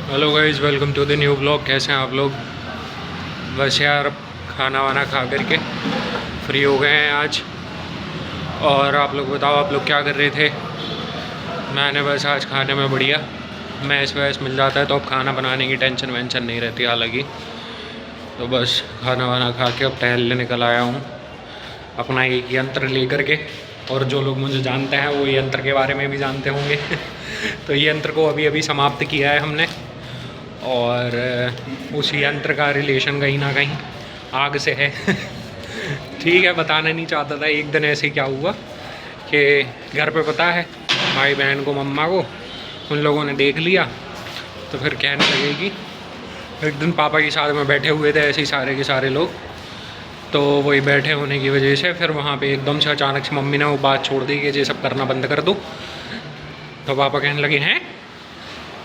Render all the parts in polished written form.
Hello guys, welcome to the new blog. कैसे हैं आप लोग? बस यार खाना वाना खा करके फ्री हो गए हैं आज। और आप लोग बताओ, आप लोग क्या कर रहे थे? मैंने बस आज खाने में बढ़िया मैस वैस मिल जाता है तो अब खाना बनाने की टेंशन वेंशन नहीं रहती। हालांकि तो बस खाना वाना खा के अब टहलने निकल आया हूँ अपना एक यंत्र लेकर के। और जो लोग मुझे जानते हैं वो यंत्र के बारे में भी जानते होंगे तो यंत्र को अभी अभी समाप्त किया है हमने। और उस यंत्र का रिलेशन कहीं ना कहीं आग से है ठीक है, बताना नहीं चाहता था। एक दिन ऐसे क्या हुआ कि घर पे पता है भाई बहन को, मम्मा को, उन लोगों ने देख लिया तो फिर कहने लगे कि एक दिन पापा के साथ में बैठे हुए थे ऐसे ही सारे के सारे लोग। तो वही बैठे होने की वजह से फिर वहाँ पे एकदम से अचानक से मम्मी ने वो बात छोड़ दी कि ये सब करना बंद कर दो। तो पापा कहने लगे हैं,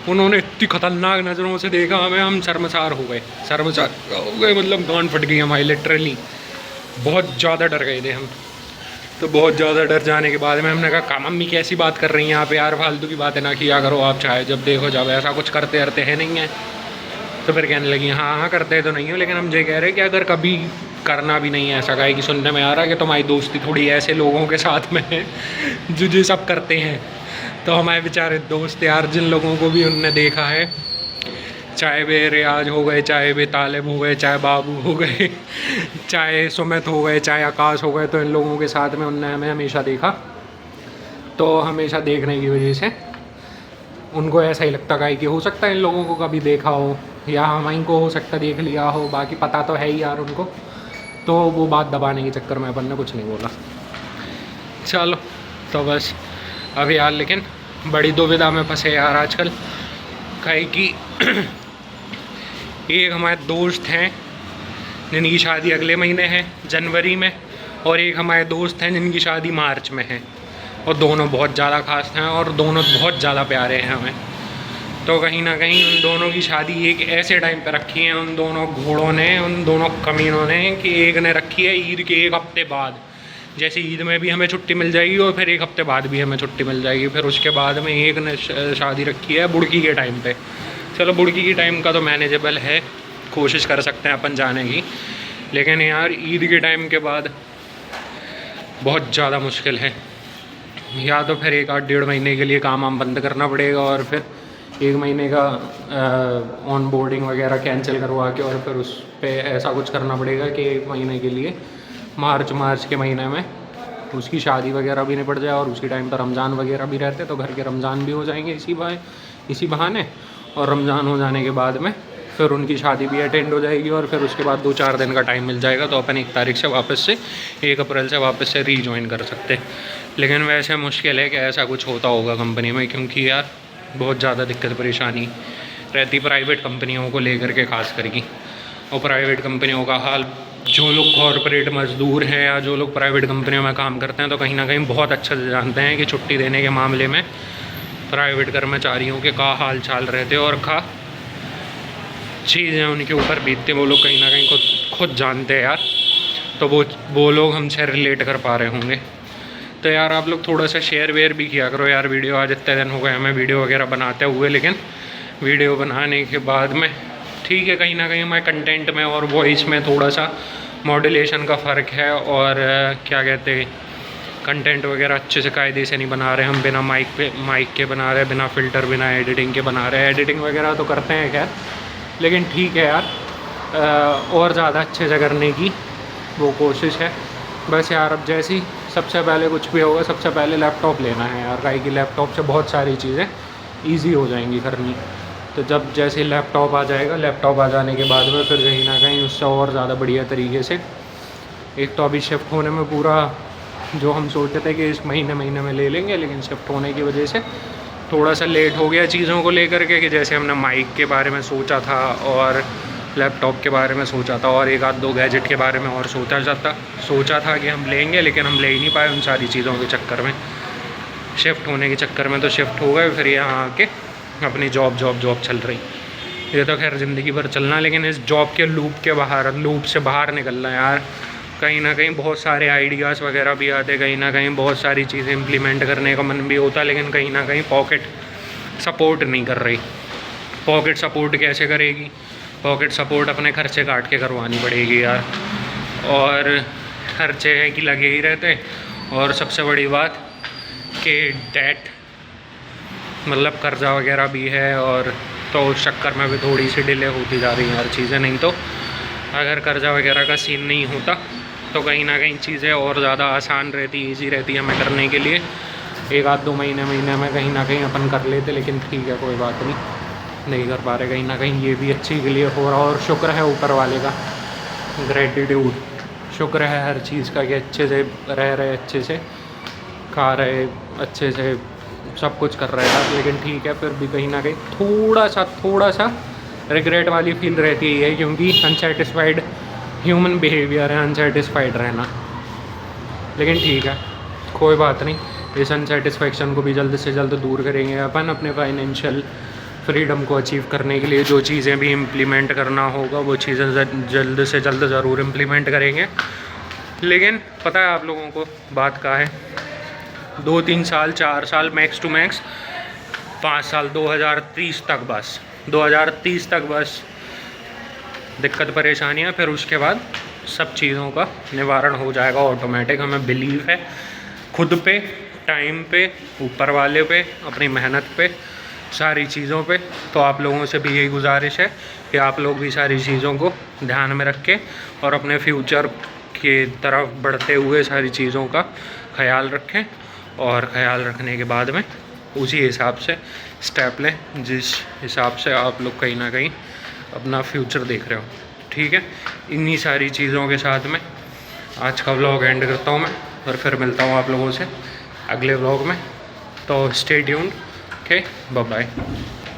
उन्होंने इतनी खतरनाक नज़रों से देखा हमें, हम शर्मसार हो गए। शर्मसार हो गए मतलब गांड फट गई हमारी, लिटरली बहुत ज़्यादा डर गए थे हम। तो बहुत ज़्यादा डर जाने के बाद में हमने कहा मम्मी कैसी बात कर रही हैं यहाँ पे यार, फालतू की बातें ना किया करो आप, चाहे जब देखो जब ऐसा कुछ करते करते हैं नहीं है। तो फिर कहने लगी हाँ हाँ करते तो नहीं हो, लेकिन हम ये कह रहे हैं कि अगर कभी करना भी नहीं है ऐसा। कहे कि सुनने में आ रहा है कि तुम्हारी दोस्ती थोड़ी ऐसे लोगों के साथ में है जो ये सब करते हैं। तो हमारे बेचारे दोस्त यार, जिन लोगों को भी उनने देखा है, चाहे वे रियाज हो गए, चाहे वे तालिब हो गए, चाहे बाबू हो गए चाहे सुमित हो गए, चाहे आकाश हो गए, तो इन लोगों के साथ में उनने हमें हमेशा देखा। तो हमेशा देखने की वजह से उनको ऐसा ही लगता है कि हो सकता है इन लोगों को कभी देखा हो या हम इनको हो सकता देख लिया हो, बाकी पता तो है ही यार उनको। तो वो बात दबाने के चक्कर में अपन ने कुछ नहीं बोला। चलो तो बस अभी यार, लेकिन बड़ी दुविधा में फंसे यार आजकल। कहे कि एक हमारे दोस्त हैं जिनकी शादी अगले महीने है जनवरी में, और एक हमारे दोस्त हैं जिनकी शादी मार्च में है। और दोनों बहुत ज़्यादा खास हैं और दोनों बहुत ज़्यादा प्यारे हैं हमें। तो कहीं ना कहीं उन दोनों की शादी एक ऐसे टाइम पर रखी है उन दोनों घोड़ों ने, उन दोनों कमीनों ने, कि एक ने रखी है ईद के एक हफ्ते बाद। जैसे ईद में भी हमें छुट्टी मिल जाएगी और फिर एक हफ्ते बाद भी हमें छुट्टी मिल जाएगी। फिर उसके बाद में एक ने शादी रखी है बुड़की के टाइम पे। चलो बुड़की की टाइम का तो मैनेजेबल है, कोशिश कर सकते हैं अपन जाने की, लेकिन यार ईद के टाइम के बाद बहुत ज़्यादा मुश्किल है। या तो फिर एक 8-1.5 महीने के लिए काम वाम बंद करना पड़ेगा और फिर 1 महीने का ऑन बोर्डिंग वगैरह कैंसिल करवा के और फिर उस पर ऐसा कुछ करना पड़ेगा कि 1 महीने के लिए मार्च के महीने में उसकी शादी वगैरह भी निपट जाए। और उसी टाइम पर रमज़ान वगैरह भी रहते तो घर के रमज़ान भी हो जाएंगे इसी बहाने। और रमज़ान हो जाने के बाद में फिर उनकी शादी भी अटेंड हो जाएगी और फिर उसके बाद 2-4 दिन का टाइम मिल जाएगा तो अपन 1 तारीख से वापस से 1 अप्रैल से वापस से रीजॉइन कर सकते। लेकिन वैसे मुश्किल है कि ऐसा कुछ होता होगा कंपनी में, क्योंकि यार बहुत ज़्यादा दिक्कत परेशानी रहती प्राइवेट कंपनियों को लेकर के खास करके। और प्राइवेट कंपनियों का हाल, जो लोग कॉरपोरेट मजदूर हैं या जो लोग प्राइवेट कंपनियों में काम करते हैं तो कहीं ना कहीं बहुत अच्छे से जानते हैं कि छुट्टी देने के मामले में प्राइवेट कर्मचारियों के का हाल चाल रहते और का चीज़ें उनके ऊपर बीतते, वो लोग कहीं ना कहीं खुद जानते हैं यार। तो वो लोग हमसे रिलेट कर पा रहे होंगे। तो यार आप लोग थोड़ा सा शेयर वेयर भी किया करो यार वीडियो। आज इतने दिन हो गए हमें वीडियो वगैरह बनाते हुए, लेकिन वीडियो बनाने के बाद में ठीक है कहीं ना कहीं हमारे कंटेंट में और वॉइस में थोड़ा सा मॉड्यूलेशन का फ़र्क है। और क्या कहते हैं, कंटेंट वगैरह अच्छे से कायदे से नहीं बना रहे हम, बिना माइक के बना रहे, बिना फ़िल्टर, बिना एडिटिंग के बना रहे। एडिटिंग वगैरह तो करते हैं खैर, लेकिन ठीक है यार और ज़्यादा अच्छे से करने की वो कोशिश है। बस यार अब जैसी सबसे पहले कुछ भी होगा, सबसे पहले लैपटॉप लेना है यार, काहे कि लैपटॉप से बहुत सारी चीज़ें ईजी हो जाएंगी करनी। तो जब जैसे लैपटॉप आ जाएगा, लैपटॉप आ जाने के बाद में फिर कहीं ना कहीं उससे और ज़्यादा बढ़िया तरीके से, एक तो अभी शिफ्ट होने में पूरा जो हम सोचते थे कि इस महीने में ले लेंगे, लेकिन शिफ्ट होने की वजह से थोड़ा सा लेट हो गया चीज़ों को लेकर के। कि जैसे हमने माइक के बारे में सोचा था और लैपटॉप के बारे में सोचा था और 1-2 गैजेट के बारे में और सोचा था कि हम लेंगे, लेकिन हम ले ही नहीं पाए उन सारी चीज़ों के चक्कर में, शिफ्ट होने के चक्कर में। तो शिफ्ट हो गए, फिर यहाँ आके अपनी जॉब चल रही। ये तो खैर ज़िंदगी भर चलना, लेकिन इस जॉब के लूप से बाहर निकलना यार। कहीं ना कहीं बहुत सारे आइडियाज़ वगैरह भी आते, कहीं ना कहीं बहुत सारी चीज़ें इम्प्लीमेंट करने का मन भी होता, लेकिन कहीं ना कहीं पॉकेट सपोर्ट नहीं कर रही। पॉकेट सपोर्ट कैसे करेगी, पॉकेट सपोर्ट अपने खर्चे काट के करवानी पड़ेगी यार, और खर्चे हैं कि लगे ही रहते। और सबसे बड़ी बात कि डेट मतलब कर्जा वगैरह भी है, और तो उस चक्कर में भी थोड़ी सी डिले होती जा रही हैं हर चीज़ें। नहीं तो अगर कर्जा वगैरह का सीन नहीं होता तो कहीं ना कहीं चीज़ें और ज़्यादा आसान रहती, ईजी रहती हमें करने के लिए। 1-2 महीने में कहीं ना कहीं अपन कर लेते, लेकिन ठीक है कोई बात नहीं कर पा रहे। कहीं ना कहीं ये भी अच्छी के लिए हो रहा, और शुक्र है ऊपर वाले का, ग्रेटिट्यूड, शुक्र है हर चीज़ का कि अच्छे से रह रहे, अच्छे से खा रहे, अच्छे से सब कुछ कर रहे हैं। लेकिन ठीक है, फिर भी कहीं ना कहीं थोड़ा सा रिग्रेट वाली फील रहती है, क्योंकि अनसेटिस्फाइड ह्यूमन बिहेवियर है अनसेटिस्फाइड रहना। लेकिन ठीक है कोई बात नहीं, इस अनसेटिस्फैक्शन को भी जल्द से जल्द दूर करेंगे अपन। अपने फाइनेंशियल फ्रीडम को अचीव करने के लिए जो चीज़ें भी इम्प्लीमेंट करना होगा वो चीज़ें जल्द से जल्द ज़रूर इम्प्लीमेंट करेंगे। लेकिन पता है आप लोगों को बात का है, 2-3 साल 4 साल मैक्स टू मैक्स 5 साल 2030 तक, बस 2030 तक बस दिक्कत परेशानियाँ, फिर उसके बाद सब चीज़ों का निवारण हो जाएगा ऑटोमेटिक। हमें बिलीव है खुद पे, टाइम पे, ऊपर वाले पे, अपनी मेहनत पे, सारी चीज़ों पे। तो आप लोगों से भी यही गुजारिश है कि आप लोग भी सारी चीज़ों को ध्यान में रखें और अपने फ्यूचर की तरफ बढ़ते हुए सारी चीज़ों का ख्याल रखें, और ख्याल रखने के बाद में उसी हिसाब से स्टेप लें जिस हिसाब से आप लोग कहीं ना कहीं अपना फ्यूचर देख रहे हो। ठीक है, इन्हीं सारी चीज़ों के साथ में आज का व्लॉग एंड करता हूँ मैं, और फिर मिलता हूँ आप लोगों से अगले व्लॉग में। तो stay tuned, okay, bye bye.